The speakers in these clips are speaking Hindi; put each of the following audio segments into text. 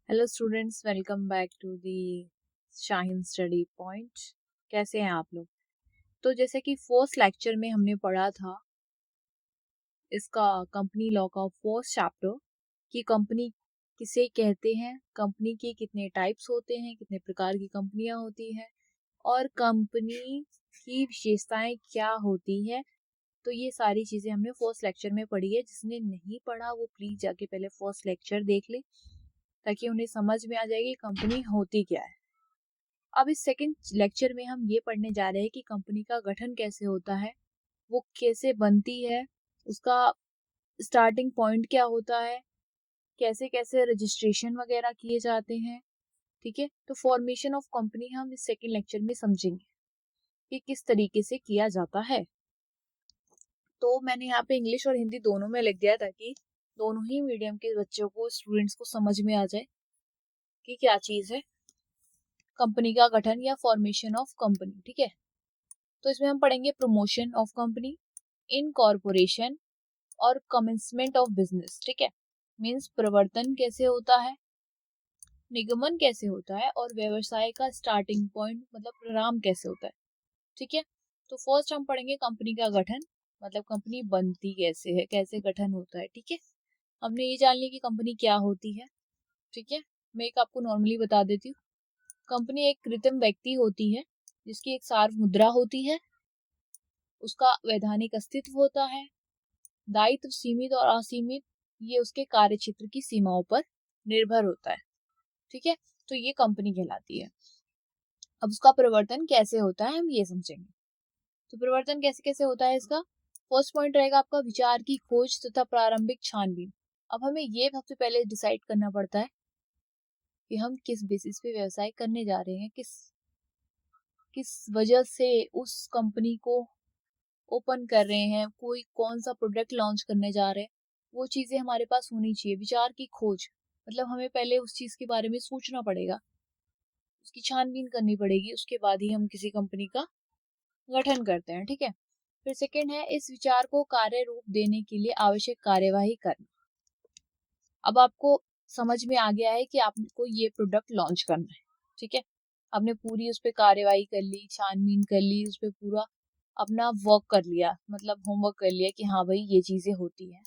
Hello students, welcome back to the Shaheen study point. कैसे हैं आप लोग? तो जैसे कि फर्स्ट लेक्चर में हमने पढ़ा था इसका कंपनी लॉ का फर्स्ट चैप्टर कि कंपनी किसे कहते हैं, कंपनी के कितने टाइप्स होते हैं, कितने प्रकार की कंपनियां होती हैं और कंपनी की विशेषताएं क्या होती है। तो ये सारी चीजें हमने फर्स्ट लेक्चर में पढ़ी है। जिसने नहीं पढ़ा वो प्लीज जाके पहले फर्स्ट लेक्चर देख ले ताकि उन्हें समझ में आ जाएगी कंपनी होती क्या है। अब इस सेकंड लेक्चर में हम ये पढ़ने जा रहे हैं कि कंपनी का गठन कैसे होता है, वो कैसे बनती है, उसका स्टार्टिंग पॉइंट क्या होता है, कैसे कैसे रजिस्ट्रेशन वगैरह किए जाते हैं। ठीक है, तो फॉर्मेशन ऑफ कंपनी हम इस सेकंड लेक्चर में समझेंगे कि किस तरीके से किया जाता है। तो मैंने यहाँ पे इंग्लिश और हिंदी दोनों में लिख दिया ताकि दोनों ही मीडियम के बच्चों को, स्टूडेंट्स को समझ में आ जाए कि क्या चीज है कंपनी का गठन या फॉर्मेशन ऑफ कंपनी। ठीक है, तो इसमें हम पढ़ेंगे प्रमोशन ऑफ कंपनी, इनकॉर्पोरेशन और कमेंसमेंट ऑफ बिजनेस। ठीक है, मींस प्रवर्तन कैसे होता है, निगमन कैसे होता है और व्यवसाय का स्टार्टिंग पॉइंट मतलब प्रारंभ कैसे होता है। ठीक है, तो फर्स्ट हम पढ़ेंगे कंपनी का गठन, मतलब कंपनी बनती कैसे है, कैसे गठन होता है। ठीक है, हमने ये जान लिया कि कंपनी क्या होती है। ठीक है, मैं एक आपको नॉर्मली बता देती हूँ। कंपनी एक कृत्रिम व्यक्ति होती है जिसकी एक सार्व मुद्रा होती है, उसका वैधानिक अस्तित्व होता है, दायित्व सीमित और असीमित ये उसके कार्य क्षेत्र की सीमाओं पर निर्भर होता है। ठीक है, तो ये कंपनी कहलाती है। अब उसका प्रवर्तन कैसे होता है हम ये समझेंगे। तो प्रवर्तन कैसे कैसे होता है इसका, फर्स्ट पॉइंट रहेगा आपका विचार की खोज तथा प्रारंभिक छानबीन। अब हमें ये सबसे पहले डिसाइड करना पड़ता है कि हम किस बेसिस पे व्यवसाय करने जा रहे हैं, किस किस वजह से उस कंपनी को ओपन कर रहे हैं, कोई कौन सा प्रोडक्ट लॉन्च करने जा रहे हैं, वो चीजें हमारे पास होनी चाहिए। विचार की खोज मतलब हमें पहले उस चीज के बारे में सोचना पड़ेगा, उसकी छानबीन करनी पड़ेगी, उसके बाद ही हम किसी कंपनी का गठन करते हैं। ठीक है, फिर सेकंड है इस विचार को कार्य रूप देने के लिए आवश्यक कार्यवाही करना। अब आपको समझ में आ गया है कि आपको ये प्रोडक्ट लॉन्च करना है। ठीक है, आपने पूरी उस पर कार्यवाही कर ली, छानबीन कर ली, उस पर पूरा अपना वर्क कर लिया, मतलब होमवर्क कर लिया कि हाँ भाई ये चीजें होती हैं,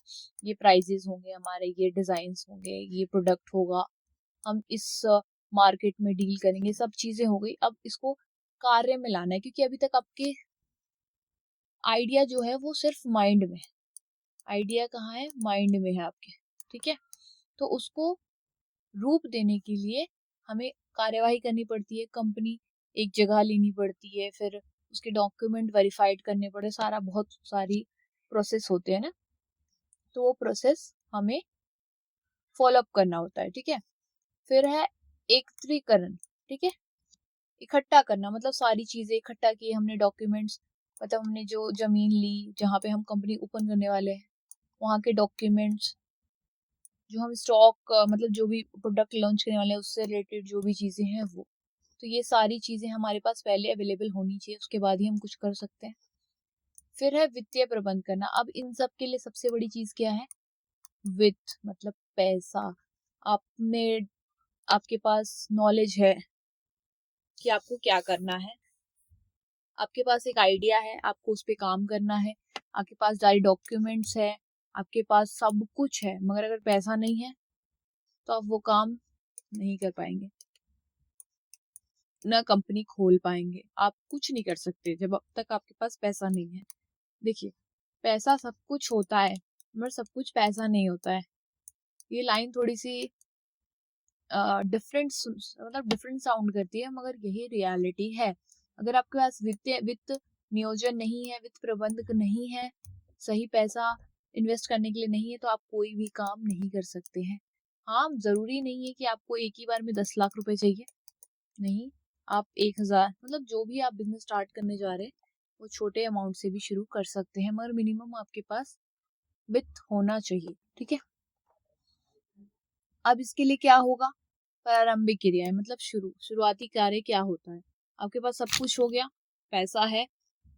ये प्राइजेस होंगे हमारे, ये डिजाइन्स होंगे, ये प्रोडक्ट होगा, हम इस मार्केट में डील करेंगे, सब चीजें हो गई। अब इसको कार्य में लाना है क्योंकि अभी तक आपके आइडिया जो है वो सिर्फ माइंड में है। आइडिया कहाँ है, माइंड में है आपके। ठीक है, तो उसको रूप देने के लिए हमें कार्यवाही करनी पड़ती है, कंपनी एक जगह लेनी पड़ती है, फिर उसके डॉक्यूमेंट वेरीफाइड करने पड़े, सारा बहुत सारी प्रोसेस होते हैं ना, तो वो प्रोसेस हमें फॉलो अप करना होता है। ठीक है, फिर है एकत्रीकरण। ठीक है, इकट्ठा करना मतलब सारी चीजें इकट्ठा की हमने, डॉक्यूमेंट्स मतलब हमने जो जमीन ली जहाँ पे हम कंपनी ओपन करने वाले हैं, वहाँ के डॉक्यूमेंट्स, जो हम स्टॉक मतलब जो भी प्रोडक्ट लॉन्च करने वाले हैं उससे रिलेटेड जो भी चीजें हैं वो, तो ये सारी चीजें हमारे पास पहले अवेलेबल होनी चाहिए, उसके बाद ही हम कुछ कर सकते हैं। फिर है वित्तीय प्रबंध करना। अब इन सब के लिए सबसे बड़ी चीज क्या है, वित्त मतलब पैसा। आपने आपके पास नॉलेज है कि आपको क्या करना है, आपके पास एक आइडिया है, आपको उस पर काम करना है, आपके पास सारे डॉक्यूमेंट्स है, आपके पास सब कुछ है, मगर अगर पैसा नहीं है तो आप वो काम नहीं कर पाएंगे, ना कंपनी खोल पाएंगे, आप कुछ नहीं कर सकते जब तक आपके पास पैसा नहीं है। देखिए, पैसा सब कुछ होता है मगर सब कुछ पैसा नहीं होता है। ये लाइन थोड़ी सी डिफरेंट मतलब डिफरेंट साउंड करती है मगर यही रियलिटी है। अगर आपके पास वित्त नियोजन नहीं है, वित्त प्रबंधक नहीं है, सही पैसा इन्वेस्ट करने के लिए नहीं है, तो आप कोई भी काम नहीं कर सकते हैं। हाँ, जरूरी नहीं है कि आपको एक ही बार में 10 लाख रुपए चाहिए, नहीं, आप 1,000 मतलब जो भी आप बिजनेस स्टार्ट करने जा रहे हैं वो छोटे अमाउंट से भी शुरू कर सकते हैं, मगर मिनिमम आपके पास वित्त होना चाहिए। ठीक है, अब इसके लिए क्या होगा, प्रारंभिक क्रियाएं मतलब शुरुआती कार्य क्या होता है। आपके पास सब कुछ हो गया, पैसा है,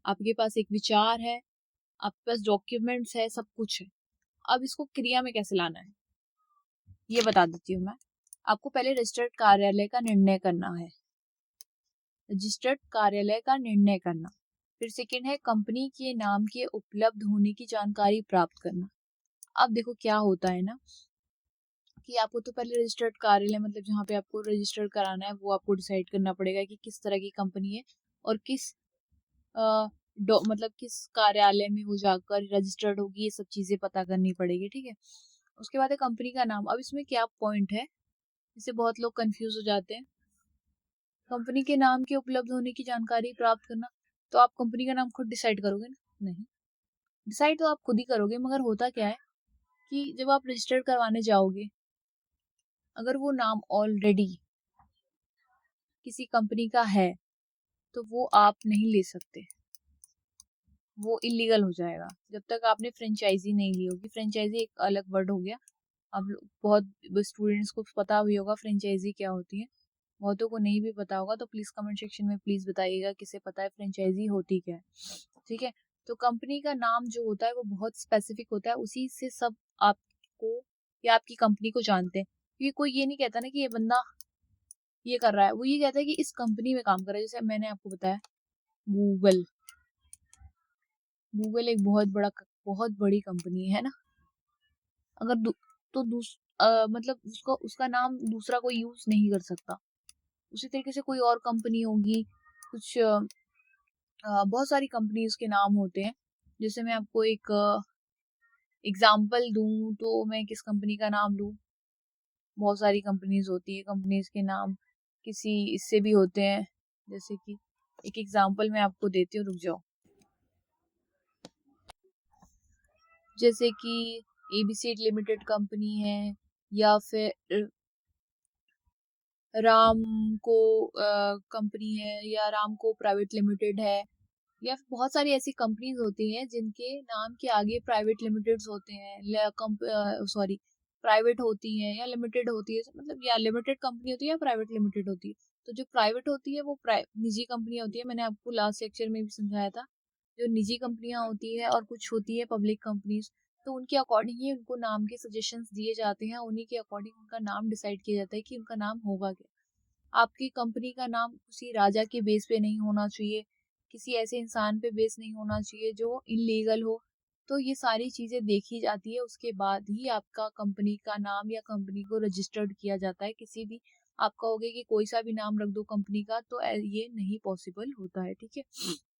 आपके पास एक विचार है, आपके पास डॉक्यूमेंट्स है, सब कुछ है। अब इसको क्रिया में कैसे लाना है ये बता देती हूँ मैं। आपको पहले रजिस्टर्ड कार्यालय का निर्णय करना है, रजिस्टर्ड कार्यालय का निर्णय करना। फिर सेकंड है कंपनी के नाम के उपलब्ध होने की जानकारी प्राप्त करना। अब देखो क्या होता है ना कि आपको तो पहले रजिस्टर्ड कार्यालय मतलब जहाँ पे आपको रजिस्टर कराना है वो आपको डिसाइड करना पड़ेगा कि किस तरह की कंपनी है और किस मतलब किस कार्यालय में वो जाकर रजिस्टर्ड होगी, ये सब चीजें पता करनी पड़ेगी, ठीक है। उसके बाद है कंपनी का नाम। अब इसमें क्या पॉइंट है, इससे बहुत लोग कंफ्यूज हो जाते हैं। कंपनी के नाम के उपलब्ध होने की जानकारी प्राप्त करना, तो आप कंपनी का नाम खुद डिसाइड करोगे ना? नहीं, डिसाइड तो आप खुद ही करोगे, मगर होता क्या है कि जब आप रजिस्टर करवाने जाओगे, अगर वो नाम ऑलरेडी किसी कंपनी का है तो वो आप नहीं ले सकते, वो इलीगल हो जाएगा जब तक आपने फ्रेंचाइजी नहीं ली होगी। फ्रेंचाइजी एक अलग वर्ड हो गया। अब बहुत स्टूडेंट्स को पता भी होगा फ्रेंचाइजी क्या होती है, बहुतों को नहीं भी पता होगा, तो प्लीज कमेंट सेक्शन में प्लीज बताइएगा किसे पता है फ्रेंचाइजी होती क्या है, ठीक है। तो कंपनी का नाम जो होता है वो बहुत स्पेसिफिक होता है, उसी से सब आपको या आपकी कंपनी को जानते हैं। क्योंकि कोई ये नहीं कहता ना कि ये बंदा ये कर रहा है, वो ये कहता है कि इस कंपनी में काम कर रहा है। जैसे मैंने आपको बताया गूगल, गूगल एक बहुत बड़ी कंपनी है ना। अगर तो मतलब उसका नाम दूसरा कोई यूज नहीं कर सकता। उसी तरीके से कोई और कंपनी होगी, कुछ बहुत सारी कंपनीज के नाम होते हैं। जैसे मैं आपको एक एग्जाम्पल दूं तो मैं किस कंपनी का नाम लूं, बहुत सारी कंपनीज होती है, कंपनीज के नाम किसी इससे भी होते हैं। जैसे कि एक एग्जाम्पल मैं आपको देती हूँ, रुक जाओ। जैसे कि एबीसी लिमिटेड कंपनी है, या फिर रामको कंपनी है, या रामको प्राइवेट लिमिटेड है, या फिर बहुत सारी ऐसी कंपनीज होती हैं जिनके नाम के आगे प्राइवेट लिमिटेड्स होते हैं, सॉरी प्राइवेट होती हैं या लिमिटेड होती है, मतलब या लिमिटेड कंपनी होती है या प्राइवेट लिमिटेड होती है। तो जो प्राइवेट होती है वो निजी कंपनियां होती है, मैंने आपको लास्ट लेक्चर में भी समझाया था। जो निजी कंपनियां होती है और कुछ होती है पब्लिक कंपनीज, तो उनके अकॉर्डिंग ही उनको नाम के सजेशंस दिए जाते हैं, उन्हीं के अकॉर्डिंग उनका नाम डिसाइड किया जाता है कि उनका नाम होगा क्या। आपकी कंपनी का नाम किसी राजा के बेस पे नहीं होना चाहिए, किसी ऐसे इंसान पे बेस नहीं होना चाहिए जो इलीगल हो। तो ये सारी चीजें देखी जाती है, उसके बाद ही आपका कंपनी का नाम या कंपनी को रजिस्टर्ड किया जाता है। किसी भी आप कहोगे कि कोई सा भी नाम रख दो कंपनी का, तो ये नहीं पॉसिबल होता है, ठीक है।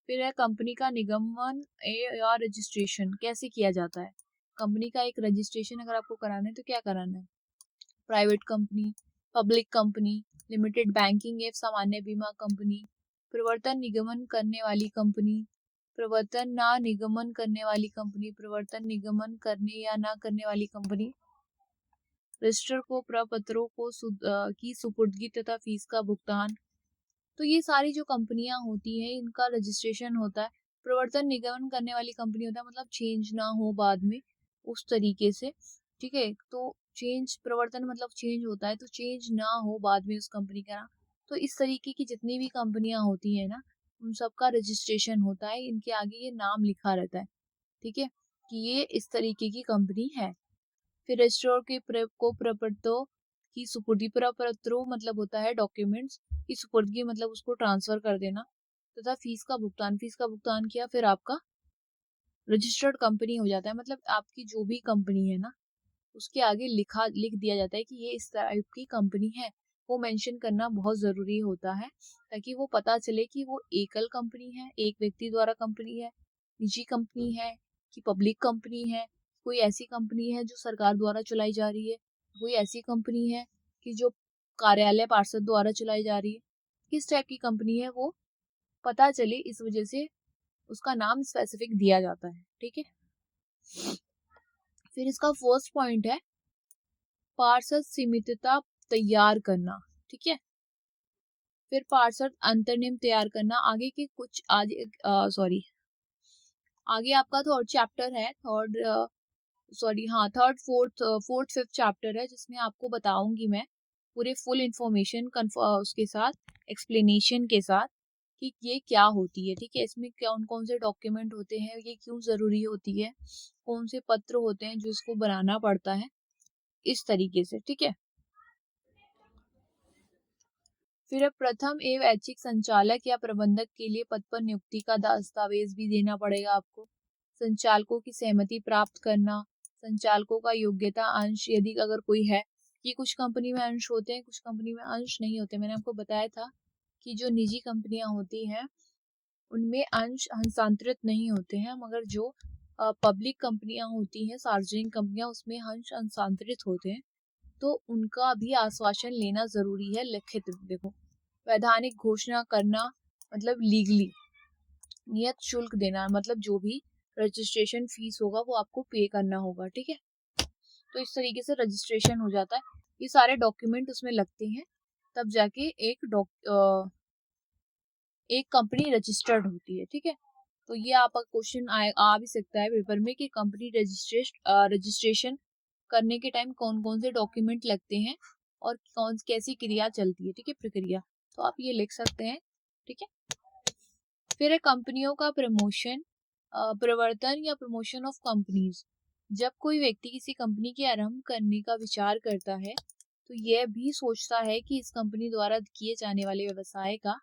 फिर है कंपनी का निगमन या रजिस्ट्रेशन कैसे किया जाता है। कंपनी का एक रजिस्ट्रेशन अगर आपको कराना है तो क्या कराना है, private company, public company, limited banking एवं सामान्य बीमा कंपनी, प्रवर्तन निगमन करने वाली कंपनी, प्रवर्तन ना निगमन करने वाली कंपनी, प्रवर्तन निगमन करने या ना करने वाली कंपनी, रजिस्टर को प्रपत्रों को की सुपुर्दगी तथा फीस का भुगतान। तो ये सारी जो कंपनियां होती हैं इनका रजिस्ट्रेशन होता है। प्रवर्तन निगमन करने वाली कंपनी होता है मतलब चेंज ना हो बाद में उस तरीके से, ठीक है। तो चेंज प्रवर्तन मतलब चेंज होता है, तो चेंज ना हो बाद में उस कंपनी का नाम। तो इस तरीके की जितनी भी कंपनियां होती है ना, उन सबका रजिस्ट्रेशन होता है, इनके आगे ये नाम लिखा रहता है, ठीक है, कि ये इस तरीके की कंपनी है। फिर रजिस्ट्रार के को प्रपत्रों की सुपुर्दी, प्रपत्रों मतलब होता है डॉक्यूमेंट्स की सुपुर्दगी मतलब उसको ट्रांसफर कर देना, तथा फीस का भुगतान, फीस का भुगतान किया फिर आपका रजिस्टर्ड कंपनी हो जाता है। मतलब आपकी जो भी कंपनी है ना उसके आगे लिख दिया जाता है कि ये इस टाइप की कंपनी है। वो मेंशन करना बहुत जरूरी होता है ताकि वो पता चले कि वो एकल कंपनी है, एक व्यक्ति द्वारा कंपनी है, निजी कंपनी है कि पब्लिक कंपनी है, कोई ऐसी कंपनी है जो सरकार द्वारा चलाई जा रही है, कोई ऐसी कंपनी है कि जो कार्यालय पार्षद द्वारा चलाई जा रही है, किस टाइप की कंपनी है वो पता चले, इस वजह से उसका नाम स्पेसिफिक दिया जाता है, ठीक है। फिर इसका फर्स्ट पॉइंट है पार्षद सीमितता तैयार करना, ठीक है। फिर पार्षद अंतर्नियम तैयार करना, आगे के कुछ आगे आपका थर्ड चैप्टर है, थर्ड फोर्थ फिफ्थ चैप्टर है जिसमें आपको बताऊंगी मैं पूरे फुल इंफॉर्मेशन उसके साथ एक्सप्लेनेशन के साथ कि ये क्या होती है, ठीक है। इसमें कौन कौन से डॉक्यूमेंट होते हैं, ये क्यों जरूरी होती है, कौन से पत्र होते हैं जो इसको बनाना पड़ता है, इस तरीके से, ठीक है। फिर प्रथम एवं ऐच्छिक संचालक या प्रबंधक के लिए पद पर नियुक्ति का दस्तावेज भी देना पड़ेगा आपको। संचालकों की सहमति प्राप्त करना, संचालकों का योग्यता अंश यदि अगर कोई है, कि कुछ कंपनी में अंश होते हैं, कुछ कंपनी में अंश नहीं होते। मैंने आपको बताया था कि जो निजी कंपनियां होती हैं उनमें अंश हस्तांतरित नहीं होते हैं, मगर जो पब्लिक कंपनियां होती हैं, सार्वजनिक कंपनियां, उसमें अंश हस्तांतरित होते हैं। तो उनका भी आश्वासन लेना जरूरी है लिखित। देखो, वैधानिक घोषणा करना मतलब लीगली नियत शुल्क देना, मतलब जो भी रजिस्ट्रेशन फीस होगा वो आपको पे करना होगा, ठीक है। तो इस तरीके से रजिस्ट्रेशन हो जाता है। ये सारे डॉक्यूमेंट उसमें लगते हैं, तब जाके एक कंपनी रजिस्टर्ड होती है, ठीक है। तो ये आपका क्वेश्चन आ भी सकता है पेपर में कि कंपनी रजिस्ट्रेशन करने के टाइम कौन कौन से डॉक्यूमेंट लगते हैं और कैसी क्रिया चलती है, ठीक है, प्रक्रिया। तो आप ये लिख सकते हैं, ठीक है। फिर कंपनियों का प्रमोशन, प्रवर्तन या प्रमोशन ऑफ कंपनीज। जब कोई व्यक्ति किसी कंपनी के आरंभ करने का विचार करता है तो यह भी सोचता है कि इस कंपनी द्वारा किए जाने वाले व्यवसाय का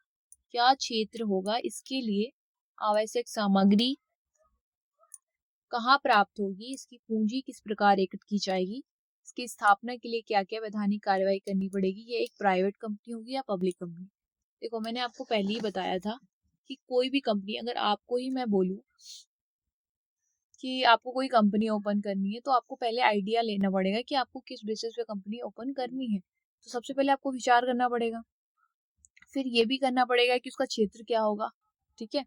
क्या क्षेत्र होगा, इसके लिए आवश्यक सामग्री कहाँ प्राप्त होगी, इसकी पूंजी किस प्रकार एकत्र की जाएगी, इसकी स्थापना के लिए क्या क्या वैधानिक कार्रवाई करनी पड़ेगी। ये एक प्राइवेट कंपनी होगी या पब्लिक कंपनी। देखो, मैंने आपको पहले ही बताया था कि कोई भी कंपनी, अगर आपको ही मैं बोलूं कि आपको कोई कंपनी ओपन करनी है तो आपको पहले आइडिया लेना पड़ेगा कि आपको किस बेसिस पे कंपनी ओपन करनी है। तो सबसे पहले आपको विचार करना पड़ेगा, फिर ये भी करना पड़ेगा कि उसका क्षेत्र क्या होगा, ठीक है।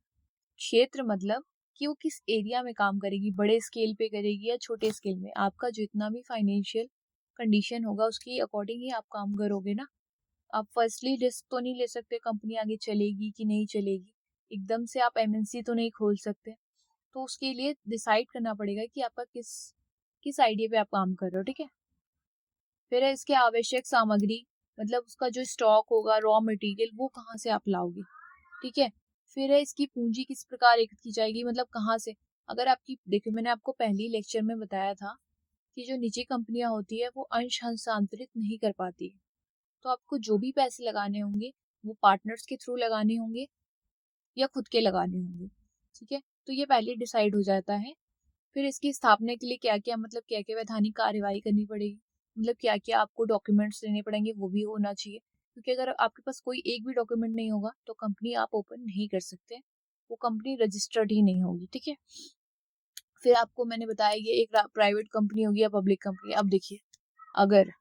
क्षेत्र मतलब कि वो किस एरिया में काम करेगी, बड़े स्केल पे करेगी या छोटे स्केल में। आपका जितना भी फाइनेंशियल कंडीशन होगा उसके अकॉर्डिंग ही आप काम करोगे ना। आप फर्स्टली रिस्क तो नहीं ले सकते कंपनी आगे चलेगी कि नहीं चलेगी, एकदम से आप एमएनसी तो नहीं खोल सकते। तो उसके लिए डिसाइड करना पड़ेगा कि आपका किस किस आइडिया पे आप काम कर रहे हो, ठीक है। फिर है इसके आवश्यक सामग्री, मतलब उसका जो स्टॉक होगा, रॉ मटेरियल, वो कहाँ से आप लाओगे, ठीक है। फिर है इसकी पूंजी किस प्रकार एकत्र की जाएगी, मतलब कहाँ से। अगर आपकी, देखिए मैंने आपको पहली लेक्चर में बताया था कि जो निजी कंपनियां होती है वो अंश हस्तांतरित नहीं कर पाती है। तो आपको जो भी पैसे लगाने होंगे वो पार्टनर्स के थ्रू लगाने होंगे या खुद के लगाने होंगे, ठीक है। तो ये पहले डिसाइड हो जाता है। फिर इसकी स्थापना के लिए क्या क्या, मतलब क्या क्या वैधानिक कार्यवाही करनी पड़ेगी, मतलब क्या क्या आपको डॉक्यूमेंट्स लेने पड़ेंगे, वो भी होना चाहिए। क्योंकि अगर आपके पास कोई एक भी डॉक्यूमेंट नहीं होगा तो कंपनी आप ओपन नहीं कर सकते, वो कंपनी रजिस्टर्ड ही नहीं होगी, ठीक है। फिर आपको मैंने बताया ये एक प्राइवेट कंपनी होगी या पब्लिक कंपनी। अब देखिए, अगर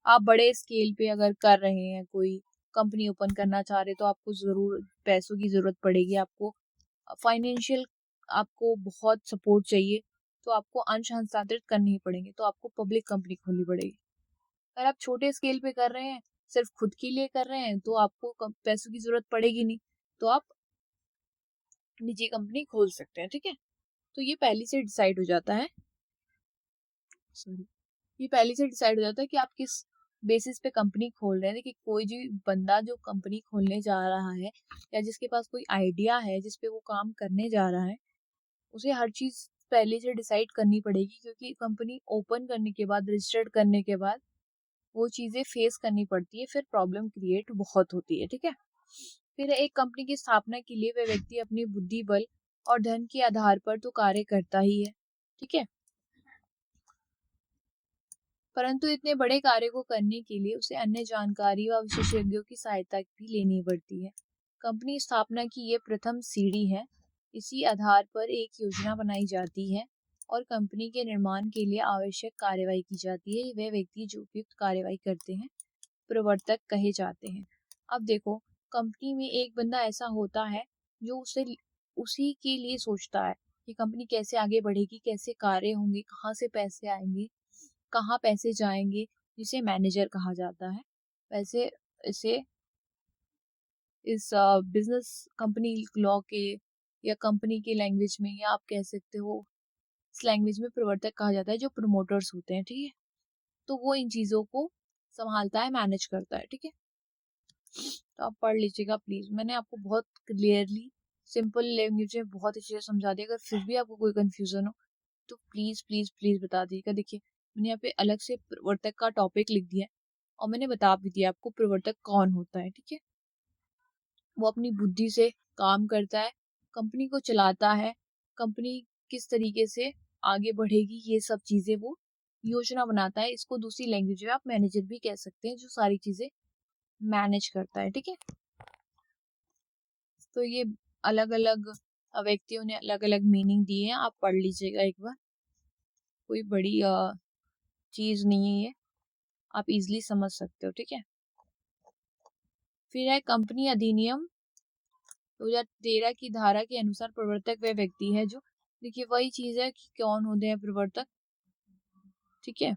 आप बड़े स्केल पे अगर कर रहे हैं, कोई कंपनी ओपन करना चाह रहे, तो आपको जरूर पैसों की जरूरत पड़ेगी, आपको फाइनेंशियल, आपको बहुत सपोर्ट चाहिए, तो आपको अंश हस्तांतरित करने ही पड़ेंगे, तो आपको पब्लिक कंपनी खोलनी पड़ेगी। अगर आप छोटे स्केल पे कर रहे हैं, सिर्फ खुद के लिए कर रहे हैं, तो आपको पैसों की जरूरत पड़ेगी नहीं, तो आप निजी कंपनी खोल सकते हैं, ठीक है। तो ये पहले से डिसाइड हो जाता है, सॉरी, ये पहले से डिसाइड हो जाता है कि आप किस बेसिस पे कंपनी खोल रहे हैं। देखिए, कोई भी बंदा जो कंपनी खोलने जा रहा है या जिसके पास कोई आइडिया है जिस पे वो काम करने जा रहा है, उसे हर चीज पहले से डिसाइड करनी पड़ेगी, क्योंकि कंपनी ओपन करने के बाद, रजिस्टर्ड करने के बाद वो चीजें फेस करनी पड़ती है, फिर प्रॉब्लम क्रिएट बहुत होती है, ठीक है। फिर एक कंपनी की स्थापना के लिए वह व्यक्ति अपनी बुद्धि बल और धन के आधार पर तो कार्य करता ही है, ठीक है। परंतु इतने बड़े कार्य को करने के लिए उसे अन्य जानकारी व विशेषज्ञों की सहायता भी लेनी पड़ती है। कंपनी स्थापना की ये प्रथम सीढ़ी है। इसी आधार पर एक योजना बनाई जाती है और कंपनी के निर्माण के लिए आवश्यक कार्यवाही की जाती है। वे व्यक्ति जो उपयुक्त कार्यवाही करते हैं प्रवर्तक कहे जाते हैं। अब देखो, कंपनी में एक बंदा ऐसा होता है जो उसी के लिए सोचता है कि कंपनी कैसे आगे बढ़ेगी, कैसे कार्य होंगे, कहाँ से पैसे आएंगे, कहाँ पैसे जाएंगे, जिसे मैनेजर कहा जाता है। वैसे इसे इस बिजनेस कंपनी लॉ के या कंपनी के लैंग्वेज में, या आप कह सकते हो इस लैंग्वेज में प्रवर्तक कहा जाता है, जो प्रमोटर्स होते हैं, ठीक है। तो वो इन चीजों को संभालता है, मैनेज करता है, ठीक है। तो आप पढ़ लीजिएगा प्लीज, मैंने आपको बहुत क्लियरली सिंपल लैंग्वेज में बहुत अच्छे से समझा दिया। अगर फिर भी आपको कोई कंफ्यूजन हो तो प्लीज प्लीज प्लीज बता दीजिएगा। देखिए, मैंने यहाँ पे अलग से प्रवर्तक का टॉपिक लिख दिया है और मैंने बता भी दिया आपको प्रवर्तक कौन होता है, ठीक है। वो अपनी बुद्धि से काम करता है, कंपनी को चलाता है, कंपनी किस तरीके से आगे बढ़ेगी ये सब चीजें वो योजना बनाता है। इसको दूसरी लैंग्वेज में आप मैनेजर भी कह सकते हैं, जो सारी चीजें मैनेज करता है, ठीक है। तो ये अलग अलग व्यक्तियों ने अलग अलग मीनिंग दिए हैं, आप पढ़ लीजिएगा एक बार, कोई बड़ी चीज नहीं है ये, आप इजिली समझ सकते हो, ठीक है। फिर है कंपनी अधिनियम 2013 की धारा के अनुसार प्रवर्तक वह व्यक्ति है जो, देखिए वही चीज है कि कौन होते हैं प्रवर्तक, ठीक है।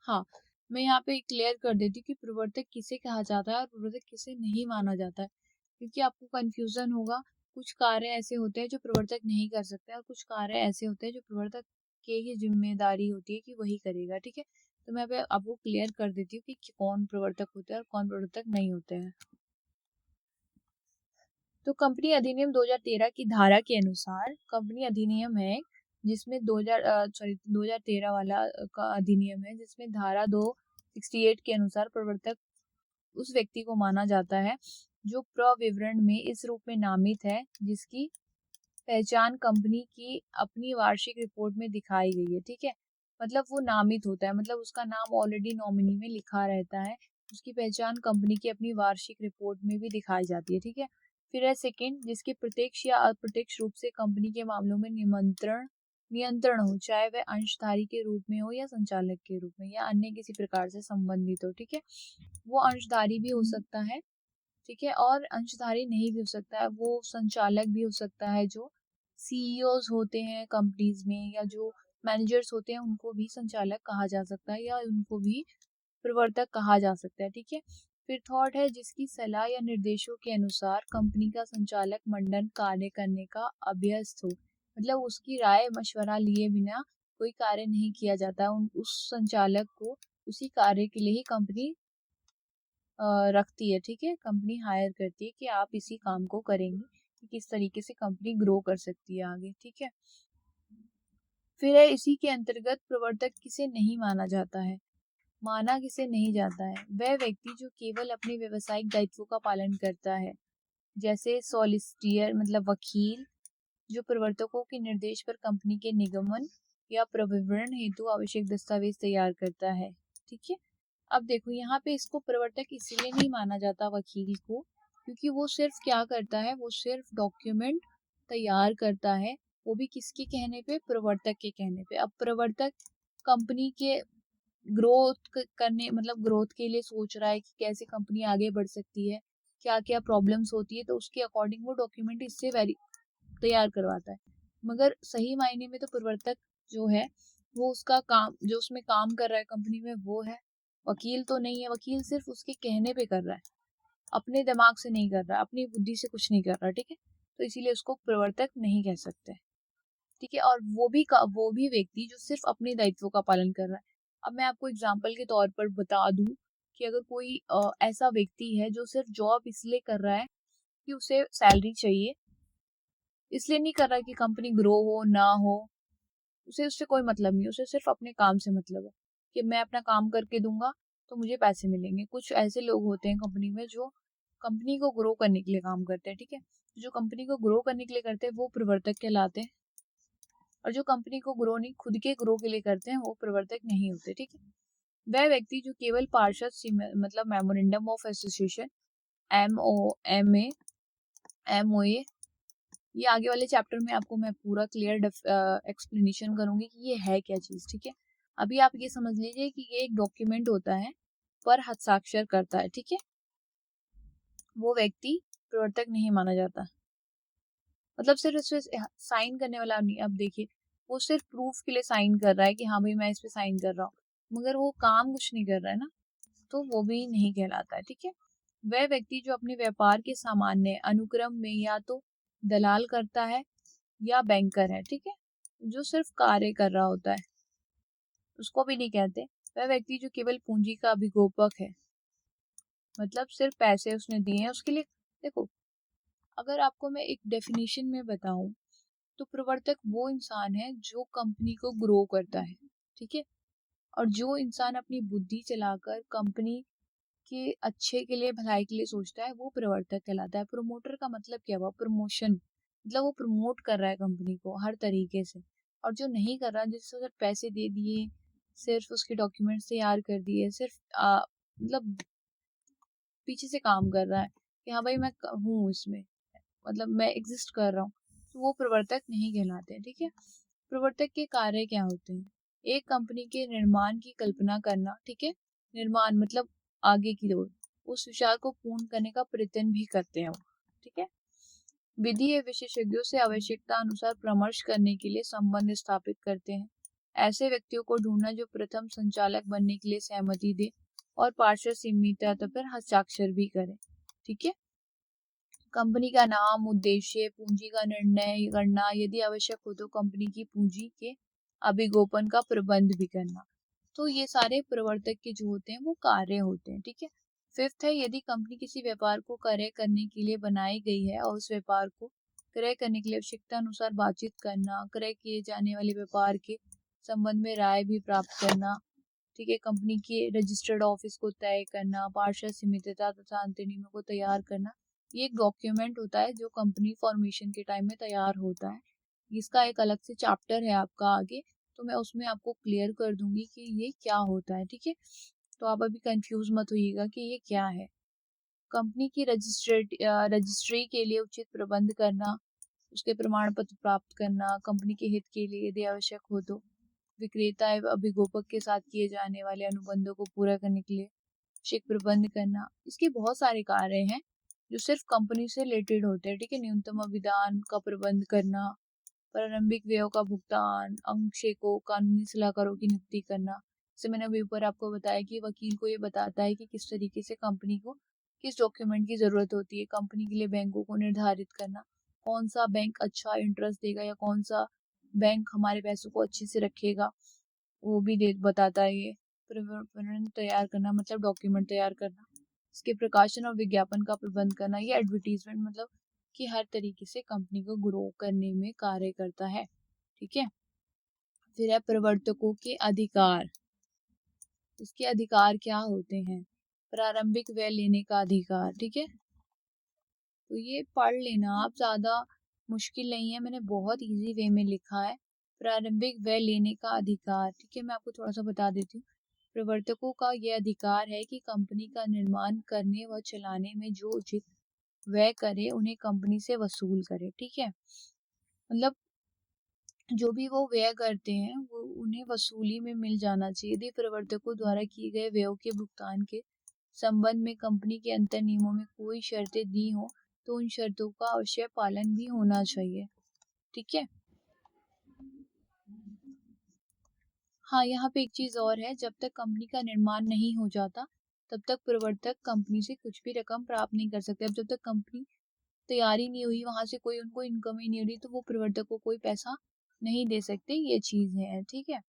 हाँ, मैं यहाँ पे क्लियर कर देती हूँ कि प्रवर्तक किसे कहा जाता है और प्रवर्तक किसे नहीं माना जाता है, क्योंकि आपको कंफ्यूजन होगा। कुछ कार्य ऐसे होते हैं जो प्रवर्तक नहीं कर सकते और कुछ कार्य ऐसे होते हैं जो प्रवर्तक के ही जिम्मेदारी होती है कि वही करेगा, ठीक है। तो मैं आपको क्लियर कर देती हूँ कि कौन प्रवर्तक होते हैं और कौन प्रवर्तक नहीं होते हैं। तो कंपनी अधिनियम 2013 की धारा के अनुसार, कंपनी अधिनियम है जिसमें 2013 वाला का अधिनियम है, जिसमें धारा 268 के अनुसार प्रवर्तक उस व्यक्ति को माना जाता है जो प्रविवरण में इस रूप में नामित है, जिसकी पहचान कंपनी की अपनी वार्षिक रिपोर्ट में दिखाई गई है, ठीक है। मतलब वो नामित होता है, मतलब उसका नाम ऑलरेडी नॉमिनी में लिखा रहता है, उसकी पहचान कंपनी की अपनी वार्षिक रिपोर्ट में भी दिखाई जाती है, ठीक है। फिर है सेकंड, जिसके प्रत्यक्ष या अप्रत्यक्ष रूप से कंपनी के मामलों में नियंत्रण हो, चाहे वह अंशधारी के रूप में हो या संचालक के रूप में या अन्य किसी प्रकार से संबंधित हो, ठीक है। वो अंशधारी भी हो सकता है, ठीक है, और अंशधारी नहीं भी हो सकता है, वो संचालक भी हो सकता है। जो सीईओज होते हैं कंपनीज में या जो मैनेजर्स होते हैं उनको भी संचालक कहा जा सकता है या उनको भी प्रवर्तक कहा जा सकता है, ठीक है। फिर थर्ड है, जिसकी सलाह या निर्देशों के अनुसार कंपनी का संचालक मंडल कार्य करने का अभ्यस्त हो, मतलब उसकी राय मशवरा लिए बिना कोई कार्य नहीं किया जाता, उस संचालक को उसी कार्य के लिए ही कंपनी रखती है, ठीक है। कंपनी हायर करती है कि आप इसी काम को करेंगे, कि किस तरीके से कंपनी ग्रो कर सकती है आगे, ठीक है। फिर है इसी के अंतर्गत प्रवर्तक किसे नहीं माना जाता है। माना किसे नहीं जाता है, वह व्यक्ति जो केवल अपने व्यवसायिक दायित्वों का पालन करता है, जैसे सॉलिसिटर मतलब वकील, जो प्रवर्तकों के निर्देश पर कंपनी के निगमन या प्रविवरण हेतु आवश्यक दस्तावेज तैयार करता है, ठीक है। अब देखो यहाँ पे इसको प्रवर्तक इसलिए नहीं माना जाता वकील को, क्योंकि वो सिर्फ क्या करता है, वो सिर्फ डॉक्यूमेंट तैयार करता है, वो भी किसके कहने पे, प्रवर्तक के कहने पे। अब प्रवर्तक कंपनी के ग्रोथ करने मतलब ग्रोथ के लिए सोच रहा है कि कैसे कंपनी आगे बढ़ सकती है, क्या क्या प्रॉब्लम्स होती है, तो उसके अकॉर्डिंग वो डॉक्यूमेंट इससे वेरी तैयार करवाता है। मगर सही मायने में तो प्रवर्तक जो है वो उसका काम, जो उसमें काम कर रहा है कंपनी में, वो है, वकील तो नहीं है। वकील सिर्फ उसके कहने पे कर रहा है, अपने दिमाग से नहीं कर रहा, अपनी बुद्धि से कुछ नहीं कर रहा, ठीक है। तो इसीलिए उसको प्रवर्तक नहीं कह सकते, ठीक है। और वो भी व्यक्ति जो सिर्फ अपने दायित्वों का पालन कर रहा है। अब मैं आपको एग्जाम्पल के तौर पर बता दूं कि अगर कोई ऐसा व्यक्ति है जो सिर्फ जॉब इसलिए कर रहा है कि उसे सैलरी चाहिए, इसलिए नहीं कर रहा कि कंपनी ग्रो हो ना हो, उसे उससे कोई मतलब नहीं, उसे सिर्फ अपने काम से मतलब है कि मैं अपना काम करके दूंगा तो मुझे पैसे मिलेंगे। कुछ ऐसे लोग होते हैं कंपनी में जो कंपनी को ग्रो करने के लिए काम करते हैं, ठीक है। जो कंपनी को ग्रो करने के लिए करते हैं वो प्रवर्तक कहलाते हैं, और जो कंपनी को ग्रो नहीं, खुद के ग्रो के लिए करते हैं, वो प्रवर्तक नहीं होते, ठीक है। वह व्यक्ति जो केवल पार्षद मतलब memorandum of association, MOA, MOA, ये आगे वाले चैप्टर में आपको मैं पूरा क्लियर एक्सप्लेनेशन करूंगी कि ये है क्या चीज, ठीक है। अभी आप ये समझ लीजिए कि ये एक डॉक्यूमेंट होता है पर हस्ताक्षर करता है, ठीक है, वो व्यक्ति प्रवर्तक नहीं माना जाता। मतलब सिर्फ इस पे साइन करने वाला नहीं। अब देखिए, वो सिर्फ प्रूफ के लिए साइन कर रहा है कि हाँ भाई मैं इस पे साइन कर रहा हूँ, मगर वो काम कुछ नहीं कर रहा है ना, तो वो भी नहीं कहलाता है, ठीक है। वह व्यक्ति जो अपने व्यापार के सामान्य अनुक्रम में या तो दलाल करता है या बैंकर है, ठीक है, जो सिर्फ कार्य कर रहा होता है, उसको भी नहीं कहते। वह व्यक्ति जो केवल पूंजी का अभिगोपक है, मतलब सिर्फ पैसे उसने दिए हैं उसके लिए। देखो, अगर आपको मैं एक डेफिनेशन में बताऊं तो प्रवर्तक वो इंसान है जो कंपनी को ग्रो करता है, ठीक है। और जो इंसान अपनी बुद्धि चलाकर कंपनी के अच्छे के लिए, भलाई के लिए सोचता है, वो प्रवर्तक कहलाता है। प्रमोटर का मतलब क्या हुआ? प्रमोशन, मतलब वो प्रमोट कर रहा है कंपनी को हर तरीके से। और जो नहीं कर रहा, जिसको सिर्फ पैसे दे दिए, सिर्फ उसके डॉक्यूमेंट्स तैयार कर दिए, सिर्फ मतलब पीछे से काम कर रहा है कि हाँ भाई मैं हूँ इसमें, मतलब मैं एग्जिस्ट कर रहा हूँ, तो वो प्रवर्तक नहीं कहलाते हैं। ठीक है। प्रवर्तक के कार्य क्या होते हैं? एक कंपनी के निर्माण की कल्पना करना। ठीक है। निर्माण मतलब आगे की ओर, उस विचार को पूर्ण करने का प्रयत्न भी करते हैं वो। ठीक है। विधि या विशेषज्ञों से आवश्यकता अनुसार परामर्श करने के लिए संबंध स्थापित करते हैं। ऐसे व्यक्तियों को ढूंढना जो प्रथम संचालक बनने के लिए सहमति दे और पार्षद सीमित पर हस्ताक्षर भी करे। ठीक है। कंपनी का नाम, उद्देश्य, पूंजी का निर्णय करना, यदि आवश्यक हो तो कंपनी की पूंजी के अभिगोपन का प्रबंध भी करना। तो ये सारे प्रवर्तक के जो होते हैं वो कार्य होते हैं। ठीक है। फिफ्थ है, यदि कंपनी किसी व्यापार को क्रय करने के लिए बनाई गई है और उस व्यापार को क्रय करने के लिए आवश्यकता अनुसार बातचीत करना, क्रय किए जाने वाले व्यापार के संबंध में राय भी प्राप्त करना। ठीक है। कंपनी के रजिस्टर्ड ऑफिस को तय करना, पार्षद समितिता तथा अंतर्नियमों को तैयार करना। ये एक डॉक्यूमेंट होता है जो कंपनी फॉर्मेशन के टाइम में तैयार होता है। इसका एक अलग से चैप्टर है आपका आगे, तो मैं उसमें आपको क्लियर कर दूंगी कि ये क्या होता है। ठीक है। तो आप अभी कंफ्यूज मत होइएगा कि ये क्या है। कंपनी की रजिस्ट्री के लिए उचित प्रबंध करना, उसके प्रमाण पत्र प्राप्त करना, कंपनी के हित के लिए यदि आवश्यक हो तो विक्रेता एवं अभिगोपक के साथ किए जाने वाले अनुबंधों को पूरा करने के लिए आवश्यक प्रबंध करना। इसके बहुत सारे कार्य हैं जो सिर्फ कंपनी से रिलेटेड होते हैं। ठीक है। न्यूनतम विधान का प्रबंध करना, प्रारंभिक व्ययों का भुगतान, अंशेको, कानूनी सलाहकारों की नियुक्ति करना। जैसे मैंने अभी ऊपर आपको बताया कि वकील को ये बताता है कि किस तरीके से कंपनी को किस डॉक्यूमेंट की जरूरत होती है। कंपनी के लिए बैंकों को निर्धारित करना, कौन सा बैंक अच्छा इंटरेस्ट देगा या कौन सा बैंक हमारे पैसों को अच्छे से रखेगा, वो भी दे बताता है। ये प्रवरण तैयार करना मतलब डॉक्यूमेंट तैयार करना, इसके प्रकाशन और विज्ञापन का प्रबंध करना, ये एडवर्टीजमेंट मतलब कि हर तरीके से कंपनी को ग्रो करने में कार्य करता है। ठीक है। फिर है प्रवर्तकों के अधिकार। इसके अधिकार क्या होते हैं? प्रारंभिक व्यय लेने का अधिकार। ठीक है। तो ये पढ़ लेना आप, ज्यादा मुश्किल नहीं है, मैंने बहुत इजी वे में लिखा है। प्रारंभिक व्यय लेने का अधिकार। ठीक है। मैं आपको थोड़ा सा बता देती हूँ। प्रवर्तकों का यह अधिकार है कि कंपनी का निर्माण करने व चलाने में जो उचित व्यय करे उन्हें कंपनी से वसूल करे। ठीक है। मतलब जो भी वो व्यय करते हैं वो उन्हें वसूली में मिल जाना चाहिए। यदि प्रवर्तकों द्वारा किए गए व्ययों के भुगतान के संबंध में कंपनी के अंतर नियमों में कोई शर्तें दी हो तो उन शर्तों का अवश्य पालन भी होना चाहिए। ठीक है। हाँ, यहाँ पे एक चीज और है, जब तक कंपनी का निर्माण नहीं हो जाता तब तक प्रवर्तक कंपनी से कुछ भी रकम प्राप्त नहीं कर सकते। अब जब तक कंपनी तैयारी नहीं हुई, वहां से कोई उनको इनकम ही नहीं हो रही, तो वो प्रवर्तक को कोई पैसा नहीं दे सकते। ये चीज है। ठीक है।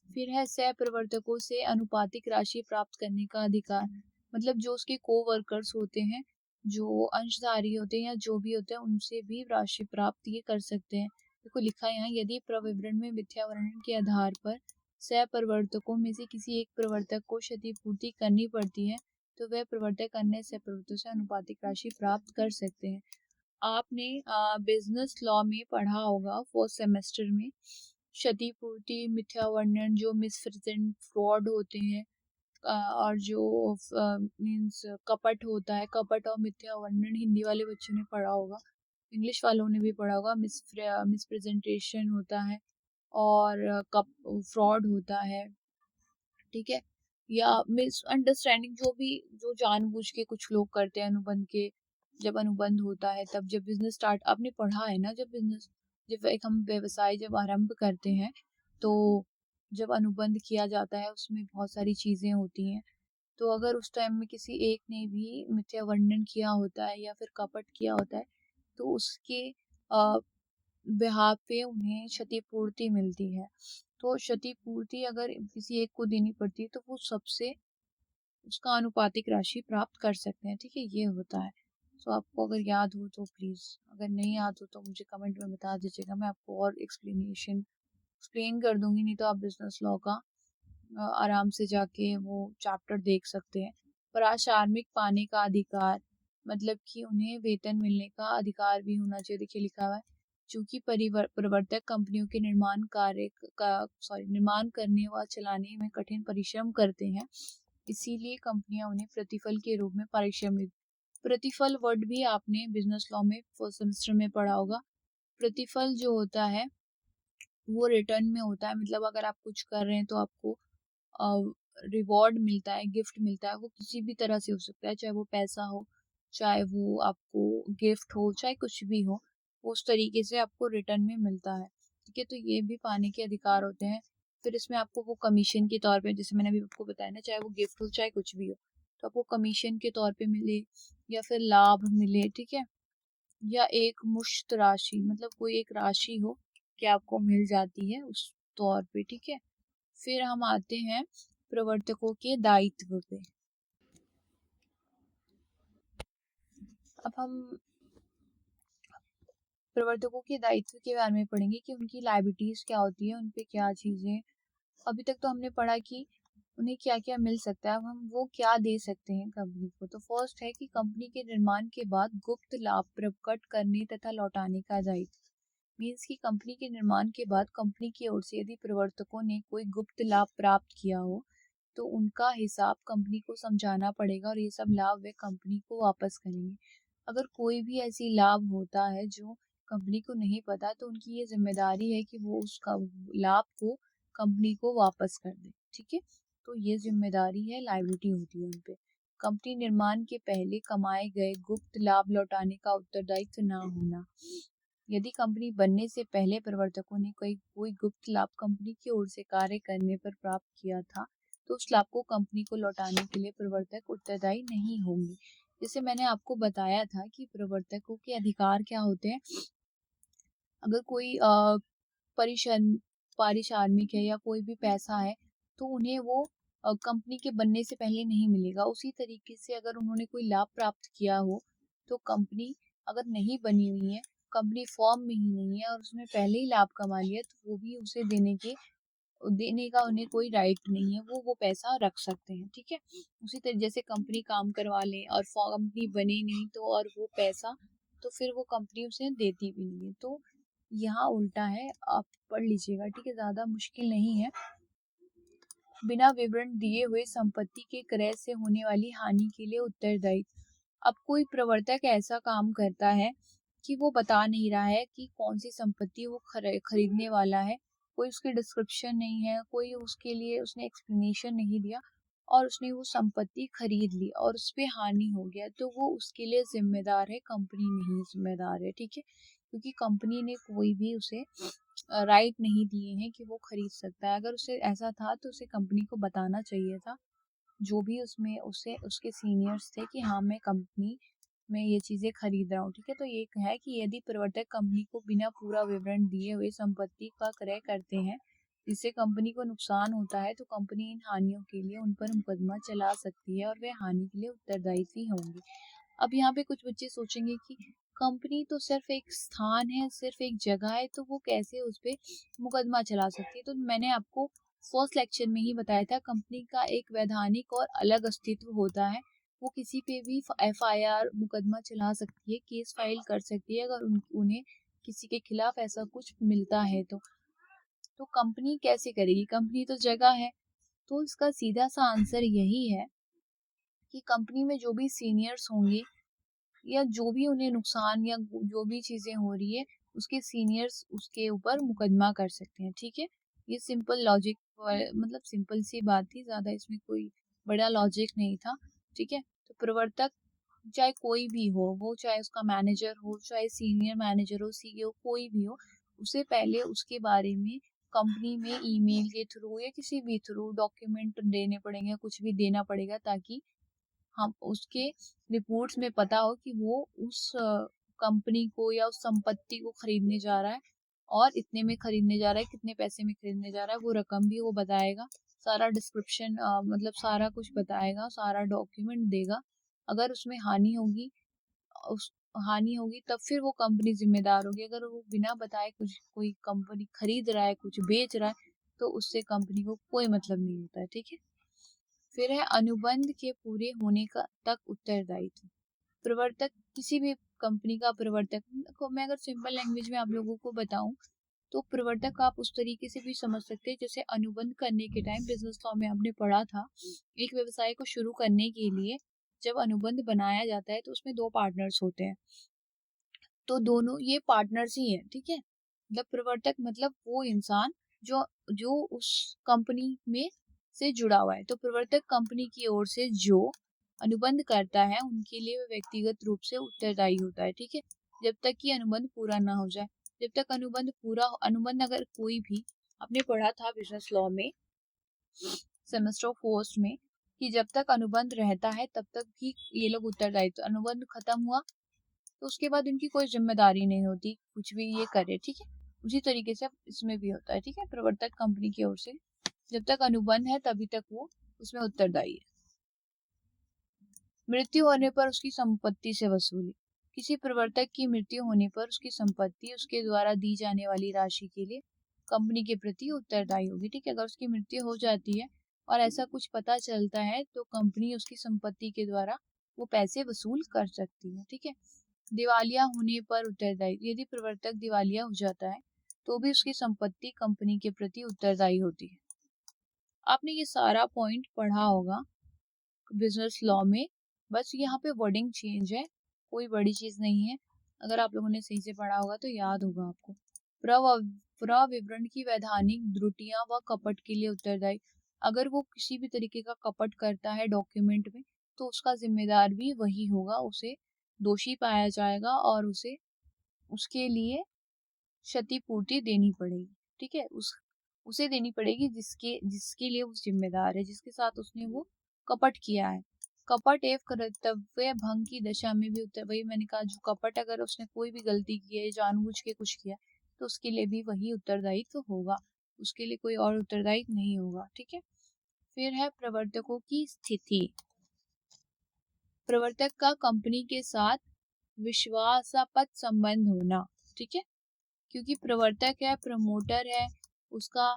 फिर है सह प्रवर्तकों से अनुपातिक राशि प्राप्त करने का अधिकार। मतलब जो उसके को वर्कर्स होते हैं, जो अंशधारी होते हैं या जो भी होते हैं, उनसे भी राशि प्राप्त ये कर सकते हैं। देखो लिखा है यहाँ, यदि प्रविवरण में मिथ्या वर्णन के आधार पर सह प्रवर्तकों में से किसी एक प्रवर्तक को क्षतिपूर्ति करनी पड़ती है तो वह प्रवर्तक अन्य सह प्रवर्तकों से अनुपातिक राशि प्राप्त कर सकते हैं। आपने बिजनेस लॉ में पढ़ा होगा फर्स्ट सेमेस्टर में, क्षतिपूर्ति, मिथ्या वर्णन, जो मिसप्रेजेंट, फ्रॉड होते हैं, और जो मीन्स कपट होता है, कपट और मिथ्या वर्णन हिंदी वाले बच्चों ने पढ़ा होगा, इंग्लिश वालों ने भी पढ़ा होगा। मिसप्रेजेंटेशन होता है और कप फ्रॉड होता है। ठीक है। या मिसअंडरस्टैंडिंग, जो भी जो जानबूझ के कुछ लोग करते हैं अनुबंध के, जब अनुबंध होता है तब, जब बिजनेस स्टार्ट, आपने पढ़ा है ना, जब एक हम व्यवसाय जब आरंभ करते हैं तो जब अनुबंध किया जाता है उसमें बहुत सारी चीजें होती हैं। तो अगर उस टाइम में किसी एक ने भी मिथ्या वर्णन किया होता है या फिर कपट किया होता है तो उसके बिहाफ पे उन्हें क्षतिपूर्ति मिलती है। तो क्षतिपूर्ति अगर किसी एक को देनी पड़ती है तो वो सबसे उसका आनुपातिक राशि प्राप्त कर सकते हैं। ठीक है। ये होता है। तो आपको अगर याद हो तो प्लीज, अगर नहीं याद हो तो मुझे कमेंट में बता दीजिएगा, मैं आपको और एक्सप्लेन कर दूंगी, नहीं तो आप बिजनेस लॉ का आराम से जाके वो चैप्टर देख सकते हैं। प्राचार्मिक पाने का अधिकार, मतलब कि उन्हें वेतन मिलने का अधिकार भी होना चाहिए। देखिए लिखा हुआ है, चूंकि प्रवर्तक कंपनियों के निर्माण कार्य का निर्माण करने व चलाने में कठिन परिश्रम करते हैं, इसीलिए कंपनियां उन्हें प्रतिफल के रूप में पारिश्रमिक, प्रतिफल वर्ड भी आपने बिजनेस लॉ में फर्स्ट सेमेस्टर में पढ़ा होगा। प्रतिफल जो होता है वो रिटर्न में होता है, मतलब अगर आप कुछ कर रहे हैं तो आपको रिवॉर्ड मिलता है, गिफ्ट मिलता है। वो किसी भी तरह से हो सकता है, चाहे वो पैसा हो, चाहे वो आपको गिफ्ट हो, चाहे कुछ भी हो, वो उस तरीके से आपको रिटर्न में मिलता है। ठीक है, तो ये भी पाने के अधिकार होते हैं। फिर इसमें आपको वो कमीशन के तौर पे, जैसे मैंने अभी आपको बताया ना, चाहे वो गिफ्ट हो चाहे कुछ भी हो, तो आपको कमीशन के तौर पे मिले या फिर लाभ मिले, ठीक है, या एक मुश्त राशि, मतलब कोई एक राशि हो कि आपको मिल जाती है उस तौर पे। ठीक है, फिर हम आते हैं प्रवर्तकों के दायित्व पे। अब हम प्रवर्तकों के दायित्व के बारे में पढ़ेंगे कि उनकी लायबिलिटीज क्या होती है, उनपे क्या चीजें। अभी तक तो हमने पढ़ा कि उन्हें क्या क्या मिल सकता है, अब हम वो क्या दे सकते हैं कंपनी को। तो फर्स्ट है कि कंपनी के निर्माण के बाद गुप्त लाभ प्रकट करने तथा लौटाने का दायित्व। मीन्स की कंपनी के निर्माण के बाद कंपनी की ओर से यदि प्रवर्तकों ने कोई गुप्त लाभ प्राप्त किया हो, तो उनका हिसाब कंपनी को समझाना पड़ेगा और ये सब लाभ वे कंपनी को वापस करेंगे। अगर कोई भी ऐसी लाभ होता है जो कंपनी को नहीं पता, तो उनकी ये जिम्मेदारी है कि वो उसका लाभ को कंपनी को वापस कर दे। ठीक है, तो ये जिम्मेदारी है, लायबिलिटी होती है उनपे। कंपनी निर्माण के पहले कमाए गए गुप्त लाभ लौटाने का उत्तरदायित्व ना होना। यदि कंपनी बनने से पहले प्रवर्तकों ने कोई गुप्त लाभ कंपनी की ओर से कार्य करने पर प्राप्त किया था, तो उस लाभ को कंपनी को लौटाने के लिए प्रवर्तक उत्तरदायी नहीं होंगे। जैसे मैंने आपको बताया था कि प्रवर्तकों के अधिकार क्या होते हैं। अगर कोई परिशन पारिश्रमिक है या कोई भी पैसा है, तो उन्हें वो कंपनी के बनने से पहले नहीं मिलेगा। उसी तरीके से अगर उन्होंने कोई लाभ प्राप्त किया हो, तो कंपनी अगर नहीं बनी हुई है, कंपनी फॉर्म में ही नहीं है और उसने पहले ही लाभ कमा लिया, तो वो भी उसे देने का उन्हें कोई राइट नहीं है, वो पैसा रख सकते हैं। ठीक है, उसी तरह जैसे कंपनी काम करवा ले और कंपनी बने नहीं, तो और वो पैसा तो फिर वो कंपनी उसे देती भी नहीं है। तो यहाँ उल्टा है, आप पढ़ लीजिएगा। ठीक है, ज्यादा मुश्किल नहीं है। बिना विवरण दिए हुए संपत्ति के क्रय से होने वाली हानि के लिए उत्तरदायी। अब कोई प्रवर्तक ऐसा काम करता है कि वो बता नहीं रहा है कि कौन सी संपत्ति वो खरीदने वाला है, कोई उसकी डिस्क्रिप्शन नहीं है, कोई उसके लिए उसने एक्सप्लेनेशन नहीं दिया, और उसने वो संपत्ति खरीद ली और उस पे हानि हो गया, तो वो उसके लिए जिम्मेदार है, कंपनी नहीं जिम्मेदार है। ठीक है, क्योंकि कंपनी ने कोई भी उसे राइट नहीं दिए हैं कि वो खरीद सकता है। अगर उसे ऐसा था तो उसे कंपनी को बताना चाहिए था, जो भी उसमें उसे उसके सीनियर्स थे, कि हाँ मैं कंपनी में ये चीजें खरीद रहा हूँ। ठीक है, तो ये है कि यदि प्रवर्तक कंपनी को बिना पूरा विवरण दिए हुए संपत्ति का क्रय करते हैं, जिससे कंपनी को नुकसान होता है, तो कंपनी इन हानियों के लिए उन पर मुकदमा चला सकती है और वे हानि के लिए उत्तरदायी भी होंगे। अब यहाँ पे कुछ बच्चे सोचेंगे कि कंपनी तो सिर्फ एक स्थान है, सिर्फ एक जगह है, तो वो कैसे उस पे मुकदमा चला सकती है। तो मैंने आपको फर्स्ट लेक्चर में ही बताया था, कंपनी का एक वैधानिक और अलग अस्तित्व होता है। वो किसी पे भी एफआईआर मुकदमा चला सकती है, केस फाइल कर सकती है, अगर उन्हें किसी के खिलाफ ऐसा कुछ मिलता है तो कंपनी कैसे करेगी, कंपनी तो जगह है। तो इसका सीधा सा आंसर यही है कि कंपनी में जो भी सीनियर्स होंगे या जो भी उन्हें नुकसान या जो भी चीजें हो रही है, उसके सीनियर्स उसके ऊपर मुकदमा कर सकते हैं। ठीक है, ये सिंपल लॉजिक, मतलब सिंपल सी बात थी, ज्यादा इसमें कोई बड़ा लॉजिक नहीं था। ठीक है, तो प्रवर्तक चाहे कोई भी हो, वो चाहे उसका मैनेजर हो, चाहे सीनियर मैनेजर हो, सीईओ कोई भी हो, उसे पहले उसके बारे में कंपनी में ईमेल के थ्रू या किसी भी थ्रू डॉक्यूमेंट देने पड़ेंगे, कुछ भी देना पड़ेगा, ताकि हम उसके रिपोर्ट्स में पता हो कि वो उस कंपनी को या उस संपत्ति को खरीदने जा रहा है, और इतने में खरीदने जा रहा है, कितने पैसे में खरीदने जा रहा है, वो रकम भी वो बताएगा, सारा डिस्क्रिप्शन, मतलब सारा कुछ बताएगा, सारा डॉक्यूमेंट देगा। अगर उसमें उस हानि होगी तब फिर वो कंपनी जिम्मेदार होगी। अगर वो बिना बताए कुछ कोई कंपनी खरीद रहा है, कुछ बेच रहा है, तो उससे कंपनी को कोई मतलब नहीं होता है, ठीक है। फिर है अनुबंध के पूरे होने का तक उत्तरदायित्व। प्रवर्तक किसी भी कंपनी का प्रवर्तक को मैं अगर सिंपल लैंग्वेज में आप लोगों को बताऊं तो प्रवर्तक आप उस तरीके से भी समझ सकते हैं जैसे अनुबंध करने के टाइम बिजनेस लॉ में आपने पढ़ा था, एक व्यवसाय को शुरू करने के लिए जब अनुबंध बनाया जाता है तो उसमें दो पार्टनर्स होते हैं, तो दोनों ये पार्टनर्स ही हैं, ठीक है। मतलब प्रवर्तक मतलब वो इंसान जो जो उस कंपनी में से जुड़ा हुआ है, तो प्रवर्तक कंपनी की ओर से जो अनुबंध करता है उनके लिए वह व्यक्तिगत रूप से उत्तरदायी होता है, ठीक है, जब तक कि अनुबंध पूरा ना हो जाए। जब तक अनुबंध अगर कोई भी आपने पढ़ा था बिजनेस लॉ में सेमेस्टर ऑफ फर्स्ट में कि जब तक अनुबंध रहता है तब तक भी ये लोग उत्तरदायी, तो अनुबंध खत्म हुआ तो उसके बाद इनकी कोई जिम्मेदारी नहीं होती कुछ भी ये करे, ठीक है। उसी तरीके से इसमें भी होता है, ठीक है। प्रवर्तक कंपनी की ओर से जब तक अनुबंध है तभी तक वो उसमें उत्तरदायी है। मृत्यु होने पर उसकी संपत्ति से वसूली। किसी प्रवर्तक की मृत्यु होने पर उसकी संपत्ति उसके द्वारा दी जाने वाली राशि के लिए कंपनी के प्रति उत्तरदायी होगी, ठीक है। अगर उसकी मृत्यु हो जाती है और ऐसा कुछ पता चलता है तो कंपनी उसकी संपत्ति के द्वारा वो पैसे वसूल कर सकती है, ठीक है। दिवालिया होने पर उत्तरदायी। यदि प्रवर्तक दिवालिया हो जाता है तो भी उसकी संपत्ति कंपनी के प्रति उत्तरदायी होती है। आपने ये सारा पॉइंट पढ़ा होगा बिजनेस लॉ में, बस यहाँ पे वर्डिंग चेंज है, कोई बड़ी चीज नहीं है। अगर आप लोगों ने सही से पढ़ा होगा तो याद होगा आपको। प्रविवरण की वैधानिक त्रुटियां व कपट के लिए उत्तरदायी। अगर वो किसी भी तरीके का कपट करता है डॉक्यूमेंट में तो उसका जिम्मेदार भी वही होगा, उसे दोषी पाया जाएगा और उसके लिए क्षतिपूर्ति देनी पड़ेगी, ठीक है। उसे देनी पड़ेगी जिसके जिसके लिए वो जिम्मेदार है, जिसके साथ उसने वो कपट किया है। कपट एवं कर्तव्य भंग की दशा में भी वही मैंने कहा, जो कपट अगर उसने कोई भी गलती की है जानबूझ के कुछ किया तो उसके लिए भी वही उत्तरदायित्व होगा, उसके लिए कोई और उत्तरदायित्व नहीं होगा, ठीक है। फिर है प्रवर्तकों की स्थिति। प्रवर्तक का कंपनी के साथ विश्वासापद संबंध होना, ठीक है, क्योंकि प्रवर्तक है, प्रमोटर है, उसका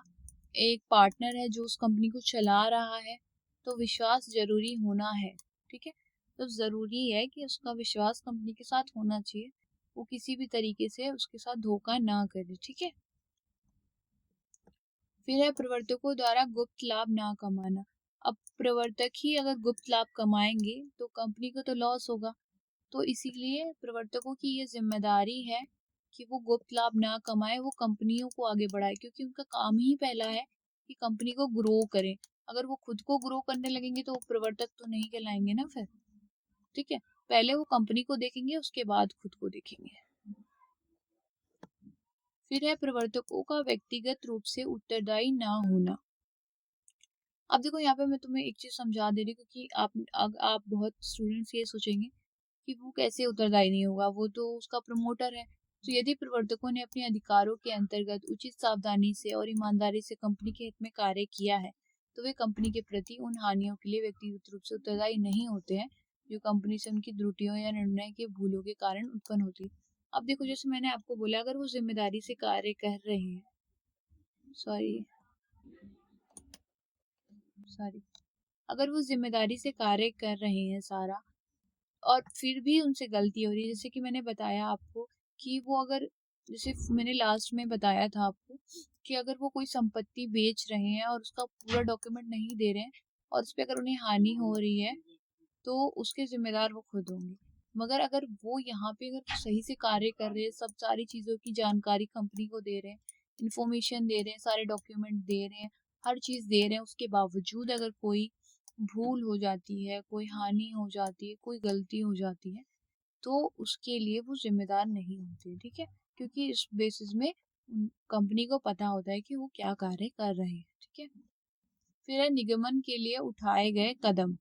एक पार्टनर है जो उस कंपनी को चला रहा है, तो विश्वास जरूरी होना है, ठीक है। तो जरूरी है कि उसका विश्वास कंपनी के साथ होना चाहिए, वो किसी भी तरीके से उसके साथ धोखा ना करे, ठीक है। फिर है प्रवर्तकों द्वारा गुप्त लाभ ना कमाना। अब प्रवर्तक ही अगर गुप्त लाभ कमाएंगे तो कंपनी को तो लॉस होगा, तो इसीलिए प्रवर्तकों की ये जिम्मेदारी है कि वो गुप्त लाभ ना कमाए, वो कंपनियों को आगे बढ़ाए, क्योंकि उनका काम ही पहला है कि कंपनी को ग्रो करें। अगर वो खुद को ग्रो करने लगेंगे तो वो प्रवर्तक तो नहीं कहलाएंगे ना फिर, ठीक है। पहले वो कंपनी को देखेंगे उसके बाद खुद को देखेंगे। फिर है प्रवर्तकों का व्यक्तिगत रूप से उत्तरदायी ना होना। अब देखो यहाँ पे मैं तुम्हें एक चीज समझा दे रही हूँ, क्योंकि आप बहुत स्टूडेंट्स ये सोचेंगे कि वो कैसे उत्तरदायी नहीं होगा, वो तो उसका प्रमोटर है। तो यदि प्रवर्तकों ने अपने अधिकारों के अंतर्गत उचित सावधानी से और ईमानदारी से कंपनी के हित में कार्य किया है तो वे कंपनी के प्रति उन हानियों के लिए व्यक्तिगत रूप से उत्तरदायी नहीं होते हैं जो कंपनी से उनकी त्रुटियों या निर्णय के भूलों के कारण उत्पन्न होती है। अब देखो जैसे मैंने आपको बोला, अगर वो जिम्मेदारी से कार्य कर रहे हैं, सॉरी सॉरी अगर वो जिम्मेदारी से कार्य कर रहे हैं सारा और फिर भी उनसे गलती हो रही है, जैसे कि मैंने बताया आपको कि वो अगर, जैसे मैंने लास्ट में बताया था आपको कि अगर वो कोई संपत्ति बेच रहे हैं और उसका पूरा डॉक्यूमेंट नहीं दे रहे हैं और उस पर अगर उन्हें हानि हो रही है तो उसके जिम्मेदार वो खुद होंगे। मगर अगर वो यहाँ पे अगर सही से कार्य कर रहे हैं, सब सारी चीजों की जानकारी कंपनी को दे रहे हैं, इंफॉर्मेशन दे रहे हैं, सारे डॉक्यूमेंट दे रहे हैं, हर चीज दे रहे हैं, उसके बावजूद अगर कोई भूल हो जाती है, कोई हानि हो जाती है, कोई गलती हो जाती है तो उसके लिए वो जिम्मेदार नहीं होते, ठीक है। क्योंकि इस बेसिस में कंपनी को पता होता है कि वो क्या कार्य कर रहे हैं, ठीक है। फिर है निगमन के लिए उठाए गए कदम,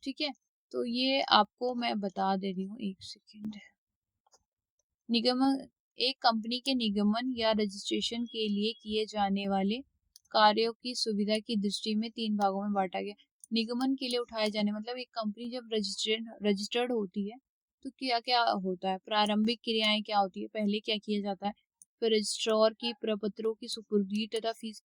ठीक है। तो ये आपको मैं बता दे रही हूँ, एक सेकेंड। निगमन, एक कंपनी के निगमन या रजिस्ट्रेशन के लिए किए जाने वाले कार्यों की सुविधा की दृष्टि में 3 भागों में बांटा गया। निगमन के लिए उठाए जाने मतलब एक कंपनी जब रजिस्टर्ड होती है तो क्या क्या होता है, प्रारंभिक क्रियाएं क्या होती है, पहले क्या किया जाता है, फिर रजिस्ट्रार की प्रपत्रों की सुपुर्दी तथा फीस